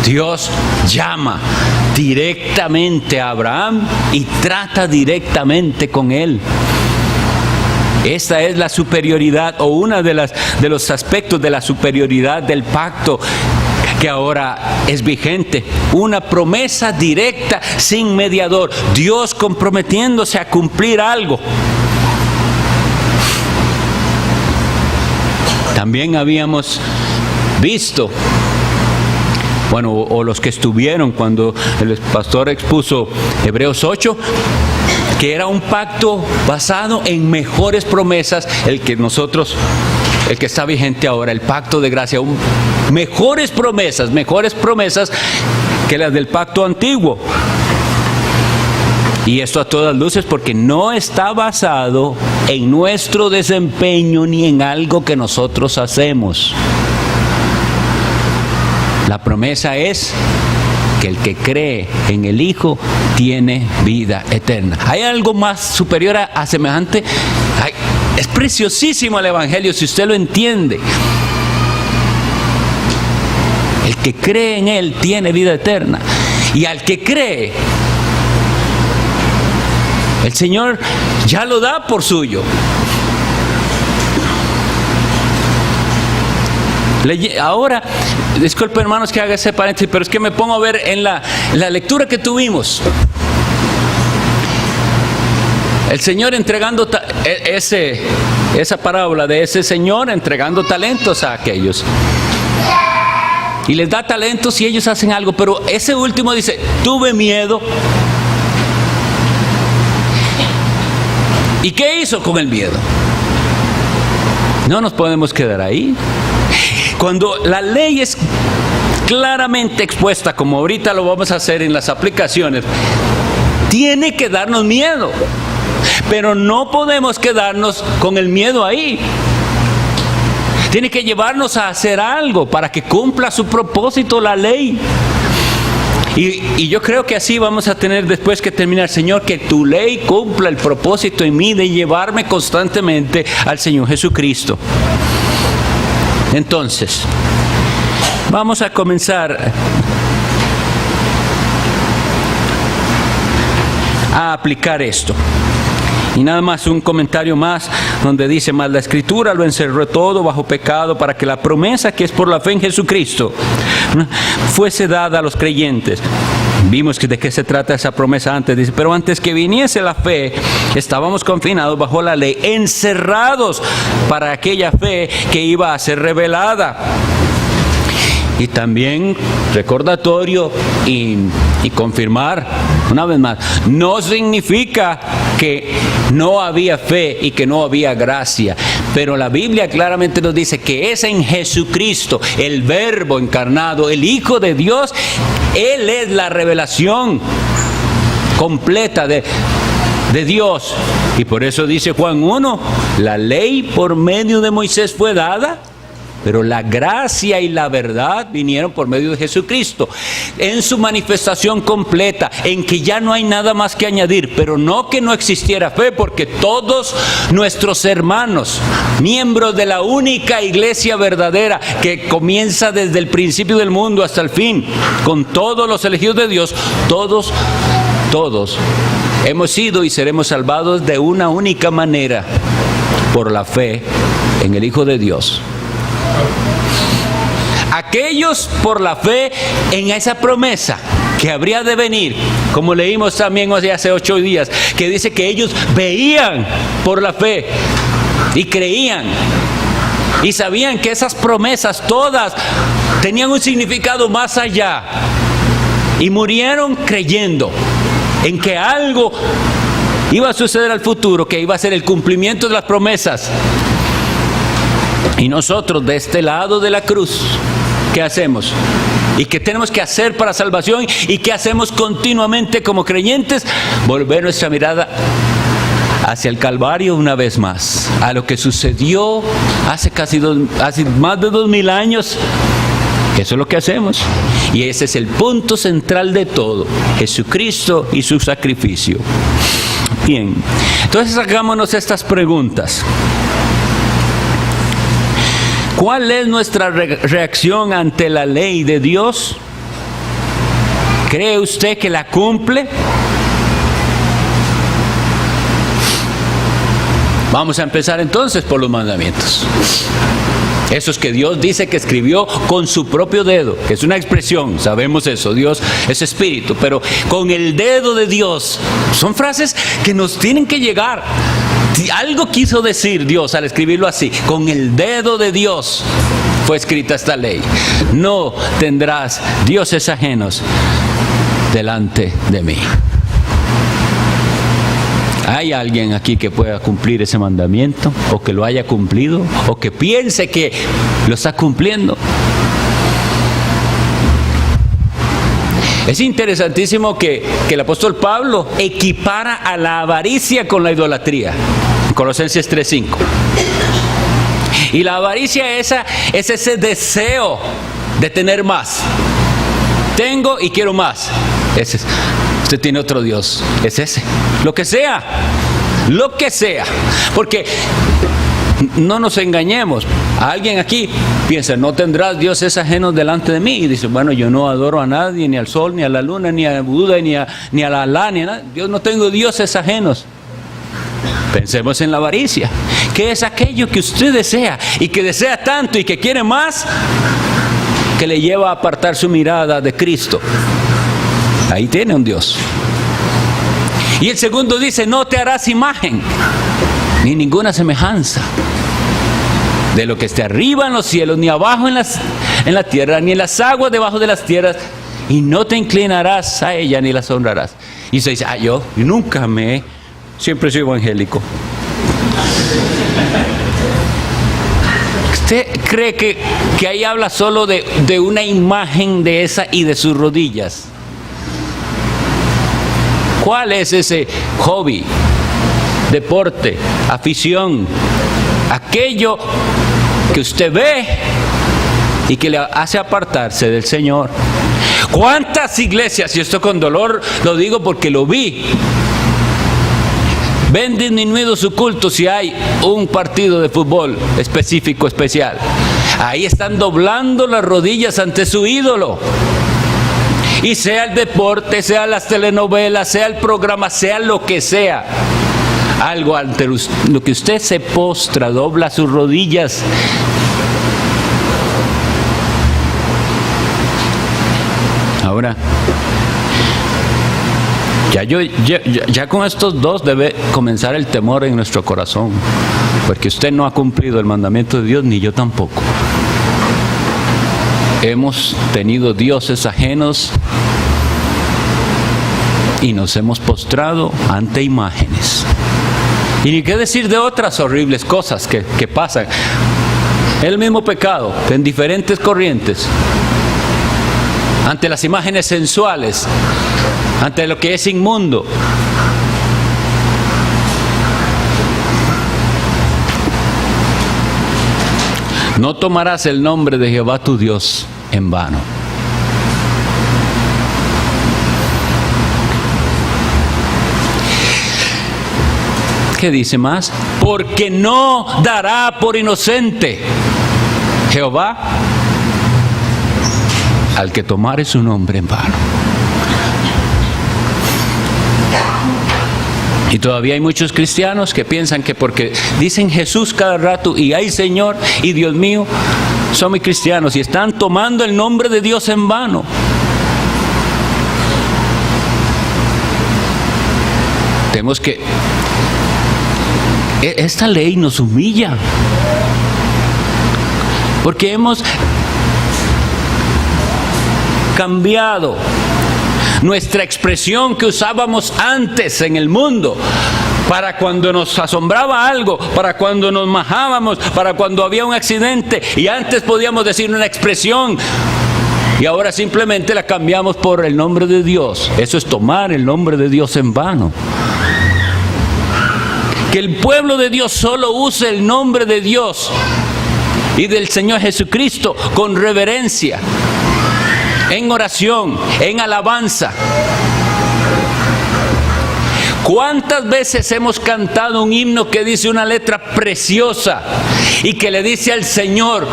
Dios llama directamente a Abraham y trata directamente con él. Esta es la superioridad o una de los aspectos de la superioridad del pacto que ahora es vigente. Una promesa directa sin mediador. Dios comprometiéndose a cumplir algo. También habíamos visto, bueno, o los que estuvieron cuando el pastor expuso Hebreos 8, que era un pacto basado en mejores promesas, el que está vigente ahora, el pacto de gracia, mejores promesas que las del pacto antiguo. Y esto a todas luces porque no está basado en nuestro desempeño ni en algo que nosotros hacemos. La promesa es que el que cree en el Hijo tiene vida eterna. ¿Hay algo más superior a semejante? Es preciosísimo el Evangelio si usted lo entiende. El que cree en Él tiene vida eterna. Y al que cree, el Señor ya lo da por suyo. Ahora, disculpen hermanos que haga ese paréntesis, pero es que me pongo a ver en la lectura que tuvimos. El Señor entregando esa parábola de ese Señor entregando talentos a aquellos. Y les da talentos y ellos hacen algo, pero ese último dice, tuve miedo. ¿Y qué hizo con el miedo? No nos podemos quedar ahí. Cuando la ley es claramente expuesta, como ahorita lo vamos a hacer en las aplicaciones, tiene que darnos miedo. Pero no podemos quedarnos con el miedo ahí. Tiene que llevarnos a hacer algo para que cumpla su propósito la ley. Y yo creo que así vamos a tener después que terminar, Señor, que tu ley cumpla el propósito en mí de llevarme constantemente al Señor Jesucristo. Entonces, vamos a comenzar a aplicar esto. Y nada más un comentario más donde dice, más la Escritura lo encerró todo bajo pecado para que la promesa que es por la fe en Jesucristo fuese dada a los creyentes. Vimos que de qué se trata esa promesa antes. Dice, pero antes que viniese la fe, estábamos confinados bajo la ley, encerrados para aquella fe que iba a ser revelada. Y también recordatorio y confirmar una vez más, no significa que no había fe y que no había gracia, pero la Biblia claramente nos dice que es en Jesucristo, el Verbo encarnado, el Hijo de Dios. Él es la revelación completa de Dios. Y por eso dice Juan 1, la ley por medio de Moisés fue dada, pero la gracia y la verdad vinieron por medio de Jesucristo, en su manifestación completa, en que ya no hay nada más que añadir, pero no que no existiera fe, porque todos nuestros hermanos, miembros de la única iglesia verdadera, que comienza desde el principio del mundo hasta el fin, con todos los elegidos de Dios, todos hemos sido y seremos salvados de una única manera, por la fe en el Hijo de Dios. Aquellos por la fe en esa promesa que habría de venir, como leímos también hace 8 días, que dice que ellos veían por la fe y creían y sabían que esas promesas todas tenían un significado más allá. y murieron creyendo en que algo iba a suceder al futuro, que iba a ser el cumplimiento de las promesas. Y nosotros de este lado de la cruz, ¿qué hacemos? ¿Y qué tenemos que hacer para salvación? ¿Y qué hacemos continuamente como creyentes? Volver nuestra mirada hacia el Calvario una vez más, a lo que sucedió hace más de 2000 años. Eso es lo que hacemos. Y ese es el punto central de todo: Jesucristo y su sacrificio. Bien, entonces hagámonos estas preguntas. ¿Cuál es nuestra reacción ante la ley de Dios? ¿Cree usted que la cumple? Vamos a empezar entonces por los mandamientos. Esos que Dios dice que escribió con su propio dedo, que es una expresión, sabemos eso, Dios es espíritu, pero con el dedo de Dios. Son frases que nos tienen que llegar. Si algo quiso decir Dios al escribirlo así, con el dedo de Dios fue escrita esta ley: no tendrás dioses ajenos delante de mí. ¿Hay alguien aquí que pueda cumplir ese mandamiento, o que lo haya cumplido, o que piense que lo está cumpliendo? Es interesantísimo que el apóstol Pablo equipara a la avaricia con la idolatría. Colosenses 3:5. Y la avaricia es ese deseo de tener más. Tengo y quiero más. Usted tiene otro Dios. Es ese. Lo que sea. Lo que sea. Porque no nos engañemos. Alguien aquí piensa: no tendrás dioses ajenos delante de mí. Y dice: bueno, yo no adoro a nadie, ni al sol, ni a la luna, ni a Buda, ni a la Alá, ni a nada. Yo no tengo dioses ajenos. Pensemos en la avaricia, que es aquello que usted desea, y que desea tanto y que quiere más, que le lleva a apartar su mirada de Cristo. Ahí tiene un Dios. Y el segundo dice: no te harás imagen, ni ninguna semejanza de lo que esté arriba en los cielos, ni abajo en la tierra, ni en las aguas debajo de las tierras, y no te inclinarás a ella, ni las honrarás. Y usted dice: yo nunca siempre soy evangélico. ¿Usted cree que ahí habla solo de una imagen de esa y de sus rodillas? ¿Cuál es ese hobby, deporte, afición, aquello que usted ve y que le hace apartarse del Señor? ¿Cuántas iglesias, y esto con dolor lo digo porque lo vi, ven disminuido su culto si hay un partido de fútbol específico, especial? Ahí están doblando las rodillas ante su ídolo. Y sea el deporte, sea las telenovelas, sea el programa, sea lo que sea, algo ante lo que usted se postra, dobla sus rodillas. Ahora, ya con estos dos debe comenzar el temor en nuestro corazón, porque usted no ha cumplido el mandamiento de Dios, ni yo tampoco. Hemos tenido dioses ajenos y nos hemos postrado ante imágenes. Y ni qué decir de otras horribles cosas que pasan. El mismo pecado, en diferentes corrientes. Ante las imágenes sensuales, ante lo que es inmundo. No tomarás el nombre de Jehová tu Dios en vano. ¿Qué dice más? Porque no dará por inocente Jehová al que tomare su nombre en vano. Y todavía hay muchos cristianos que piensan que porque dicen Jesús cada rato y ay Señor y Dios mío, son muy cristianos, y están tomando el nombre de Dios en vano. Tenemos que... Esta ley nos humilla, porque hemos cambiado nuestra expresión que usábamos antes en el mundo, para cuando nos asombraba algo, para cuando nos majábamos, para cuando había un accidente, y antes podíamos decir una expresión y ahora simplemente la cambiamos por el nombre de Dios. Eso es tomar el nombre de Dios en vano. Que el pueblo de Dios solo use el nombre de Dios y del Señor Jesucristo con reverencia, en oración, en alabanza. ¿Cuántas veces hemos cantado un himno que dice una letra preciosa y que le dice al Señor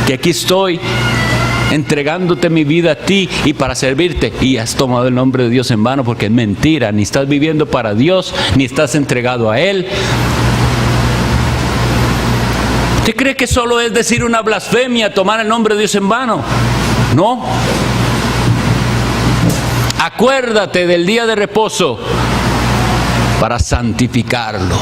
que aquí estoy entregándote mi vida a ti y para servirte, y has tomado el nombre de Dios en vano? Porque es mentira, ni estás viviendo para Dios, ni estás entregado a Él. ¿Usted cree que solo es decir una blasfemia tomar el nombre de Dios en vano? No. Acuérdate del día de reposo para santificarlo.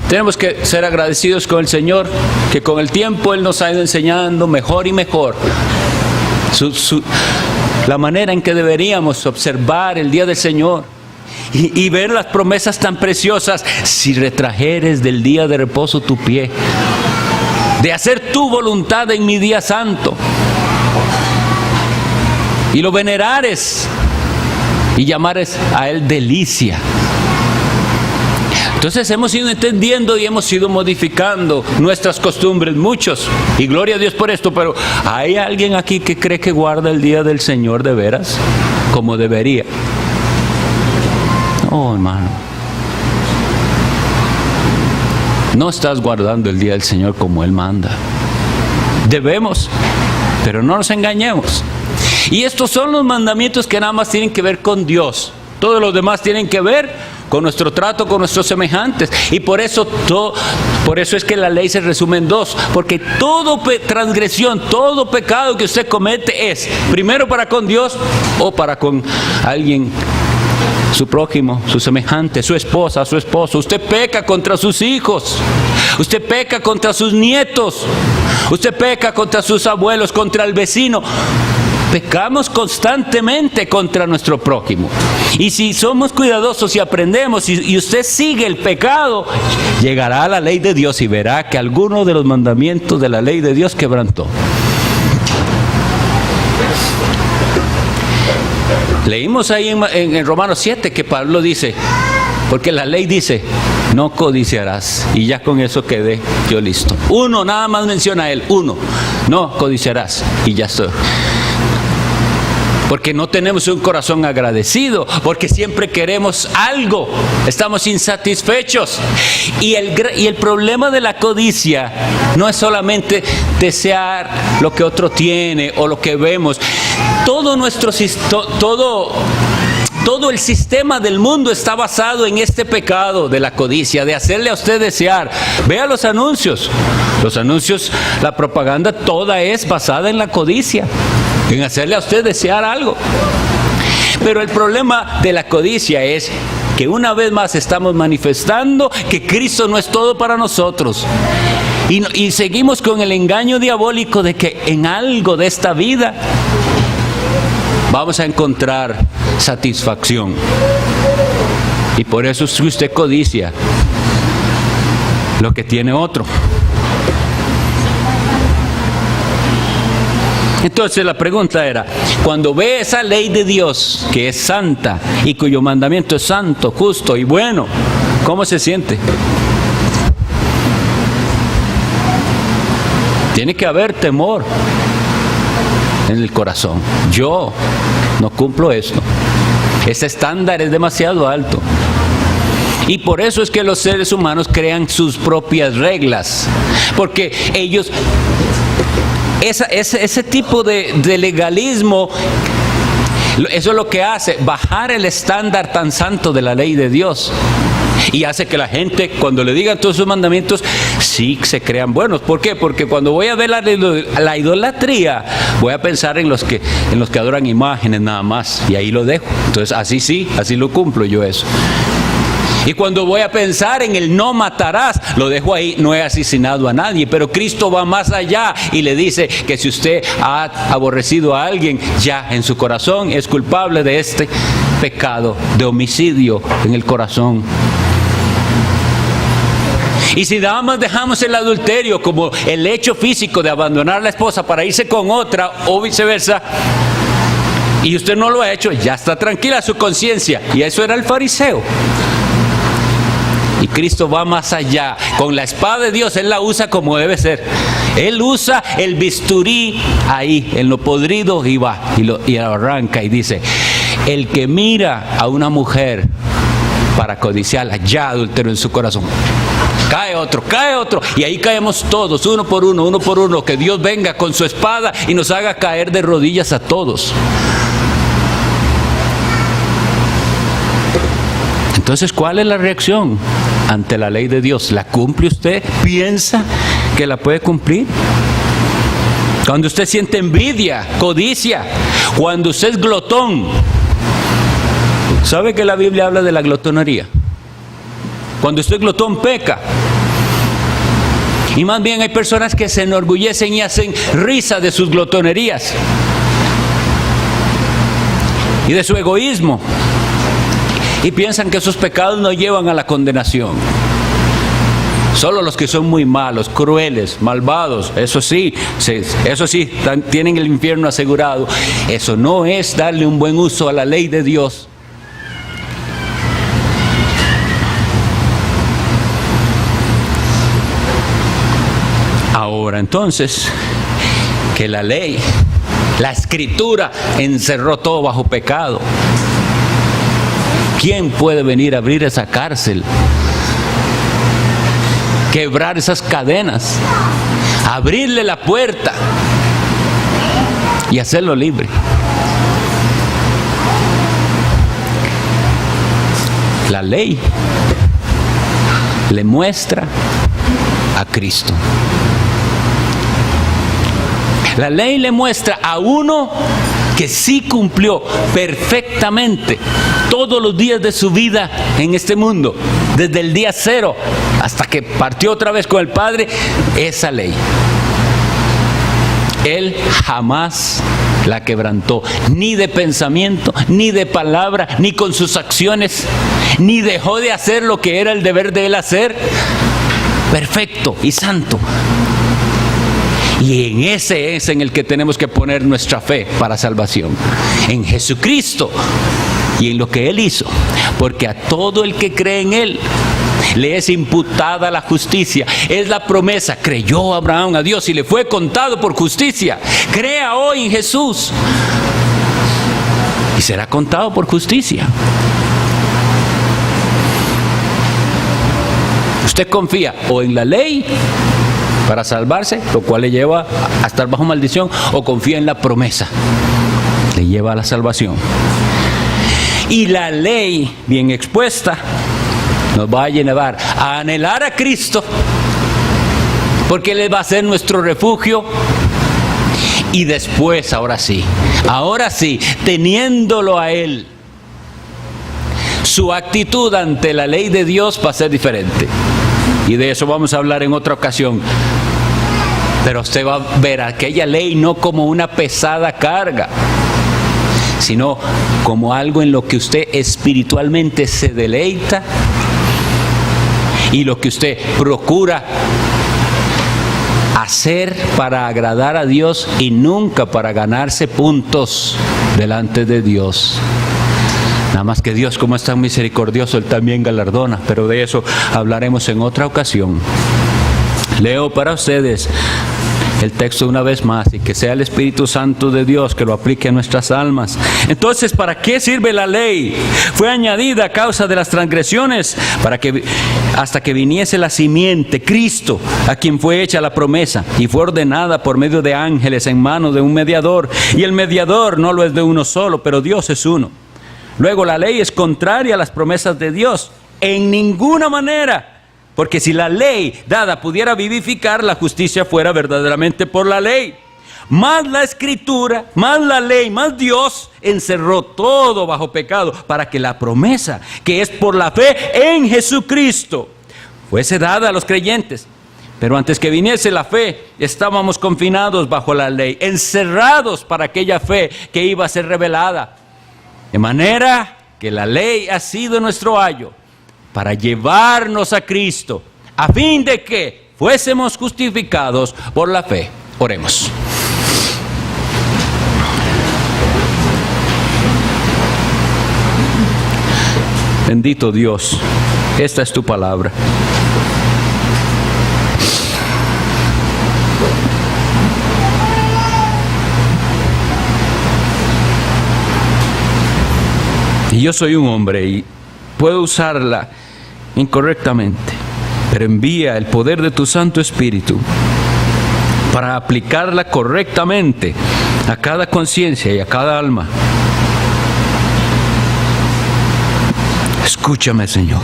Tenemos que ser agradecidos con el Señor, que con el tiempo Él nos ha ido enseñando mejor y mejor la manera en que deberíamos observar el día del Señor y ver las promesas tan preciosas. Si retrajeres del día de reposo tu pie, de hacer tu voluntad en mi día santo, y lo venerares y llamares a Él delicia. Entonces hemos ido entendiendo y hemos ido modificando nuestras costumbres, muchos, y gloria a Dios por esto. Pero ¿hay alguien aquí que cree que guarda el día del Señor de veras como debería? No, hermano, no estás guardando el día del Señor como Él manda. Debemos, pero no nos engañemos. Y estos son los mandamientos que nada más tienen que ver con Dios. Todos los demás tienen que ver con nuestro trato con nuestros semejantes. Y por eso es que la ley se resume en dos. Porque toda transgresión, todo pecado que usted comete es primero para con Dios o para con alguien, su prójimo, su semejante, su esposa, su esposo. Usted peca contra sus hijos, usted peca contra sus nietos, usted peca contra sus abuelos, contra el vecino. Pecamos constantemente contra nuestro prójimo. Y si somos cuidadosos y aprendemos y usted sigue el pecado, llegará a la ley de Dios y verá que alguno de los mandamientos de la ley de Dios quebrantó. Leímos ahí en Romanos 7 que Pablo dice, porque la ley dice, no codiciarás, y ya con eso quedé yo listo. Uno, nada más menciona él, uno, no codiciarás, y ya estoy. Porque no tenemos un corazón agradecido, porque siempre queremos algo, estamos insatisfechos. Y el problema de la codicia no es solamente desear lo que otro tiene o lo que vemos. Todo el sistema del mundo está basado en este pecado de la codicia, de hacerle a usted desear. Vea los anuncios, la propaganda toda es basada en la codicia, en hacerle a usted desear algo. Pero el problema de la codicia es que una vez más estamos manifestando que Cristo no es todo para nosotros. Y seguimos con el engaño diabólico de que en algo de esta vida vamos a encontrar satisfacción. Y por eso es que usted codicia lo que tiene otro. Entonces la pregunta era, cuando ve esa ley de Dios que es santa y cuyo mandamiento es santo, justo y bueno, ¿cómo se siente? Tiene que haber temor en el corazón. Yo no cumplo esto. Ese estándar es demasiado alto. Y por eso es que los seres humanos crean sus propias reglas. Porque ellos, ese tipo de legalismo, eso es lo que hace, bajar el estándar tan santo de la ley de Dios. Y hace que la gente, cuando le digan todos sus mandamientos, sí se crean buenos. ¿Por qué? Porque cuando voy a ver la idolatría, voy a pensar en los que adoran imágenes nada más. Y ahí lo dejo. Entonces, así sí, así lo cumplo yo eso. Y cuando voy a pensar en el no matarás, lo dejo ahí, no he asesinado a nadie. Pero Cristo va más allá y le dice que si usted ha aborrecido a alguien, ya en su corazón es culpable de este pecado de homicidio en el corazón. Y si nada más dejamos el adulterio como el hecho físico de abandonar a la esposa para irse con otra o viceversa, y usted no lo ha hecho, ya está tranquila su conciencia. Y eso era el fariseo. Y Cristo va más allá. Con la espada de Dios, Él la usa como debe ser. Él usa el bisturí ahí, en lo podrido, y va, y lo arranca y dice: el que mira a una mujer para codiciarla, ya adulteró en su corazón. Cae otro, y ahí caemos todos, uno por uno, que Dios venga con su espada y nos haga caer de rodillas a todos. Entonces, ¿cuál es la reacción ante la ley de Dios? ¿La cumple usted? ¿Piensa que la puede cumplir? Cuando usted siente envidia, codicia, cuando usted es glotón. ¿Sabe que la Biblia habla de la glotonería? Cuando usted es glotón, peca. Y más bien hay personas que se enorgullecen y hacen risa de sus glotonerías y de su egoísmo, y piensan que esos pecados no llevan a la condenación. Solo los que son muy malos, crueles, malvados, eso sí, tienen el infierno asegurado. Eso no es darle un buen uso a la ley de Dios. Ahora entonces, que la ley, la escritura encerró todo bajo pecado. ¿Quién puede venir a abrir esa cárcel? Quebrar esas cadenas, abrirle la puerta y hacerlo libre. La ley le muestra a Cristo. La ley le muestra a uno que sí cumplió perfectamente todos los días de su vida en este mundo, desde el día 0 hasta que partió otra vez con el Padre, esa ley. Él jamás la quebrantó, ni de pensamiento, ni de palabra, ni con sus acciones, ni dejó de hacer lo que era el deber de él hacer, perfecto y santo. Y en ese es en el que tenemos que poner nuestra fe para salvación, en Jesucristo y en lo que Él hizo, porque a todo el que cree en Él le es imputada la justicia. Es la promesa. Creyó Abraham a Dios y le fue contado por justicia. Crea hoy en Jesús y será contado por justicia. Usted confía o en la ley para salvarse, lo cual le lleva a estar bajo maldición, o confía en la promesa, le lleva a la salvación. Y la ley bien expuesta nos va a llevar a anhelar a Cristo, porque Él va a ser nuestro refugio. Y después, ahora sí, teniéndolo a Él, su actitud ante la ley de Dios va a ser diferente. Y de eso vamos a hablar en otra ocasión. Pero usted va a ver aquella ley no como una pesada carga, sino como algo en lo que usted espiritualmente se deleita y lo que usted procura hacer para agradar a Dios y nunca para ganarse puntos delante de Dios. Nada más que Dios, como es tan misericordioso, Él también galardona, pero de eso hablaremos en otra ocasión. Leo para ustedes el texto una vez más, y que sea el Espíritu Santo de Dios que lo aplique a nuestras almas. Entonces, ¿para qué sirve la ley? Fue añadida a causa de las transgresiones, hasta que viniese la simiente, Cristo, a quien fue hecha la promesa, y fue ordenada por medio de ángeles en mano de un mediador, y el mediador no lo es de uno solo, pero Dios es uno. Luego, la ley es contraria a las promesas de Dios, en ninguna manera. Porque si la ley dada pudiera vivificar, la justicia fuera verdaderamente por la ley. Más la Escritura, más la ley, más Dios encerró todo bajo pecado para que la promesa, que es por la fe en Jesucristo, fuese dada a los creyentes. Pero antes que viniese la fe, estábamos confinados bajo la ley, encerrados para aquella fe que iba a ser revelada. De manera que la ley ha sido nuestro ayo para llevarnos a Cristo, a fin de que fuésemos justificados por la fe. Oremos. Bendito Dios, esta es tu palabra. Y yo soy un hombre y puedo usarla incorrectamente, pero envía el poder de tu Santo Espíritu para aplicarla correctamente a cada conciencia y a cada alma. Escúchame, Señor.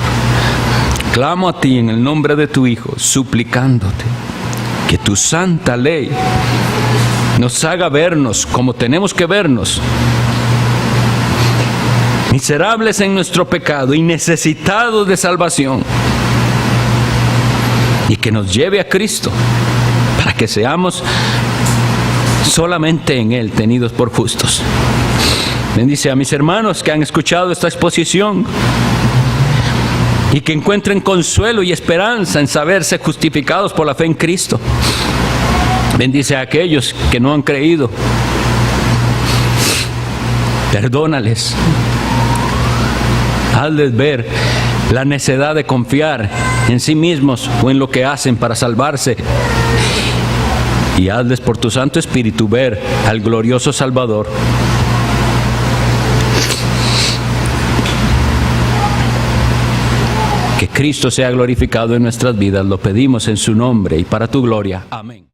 Clamo a ti en el nombre de tu Hijo, suplicándote que tu santa ley nos haga vernos como tenemos que vernos, miserables en nuestro pecado y necesitados de salvación, y que nos lleve a Cristo para que seamos solamente en Él tenidos por justos. Bendice a mis hermanos que han escuchado esta exposición y que encuentren consuelo y esperanza en saberse justificados por la fe en Cristo. Bendice a aquellos que no han creído. Perdónales. Hazles ver la necedad de confiar en sí mismos o en lo que hacen para salvarse. Y hazles por tu Santo Espíritu ver al glorioso Salvador. Que Cristo sea glorificado en nuestras vidas. Lo pedimos en su nombre y para tu gloria. Amén.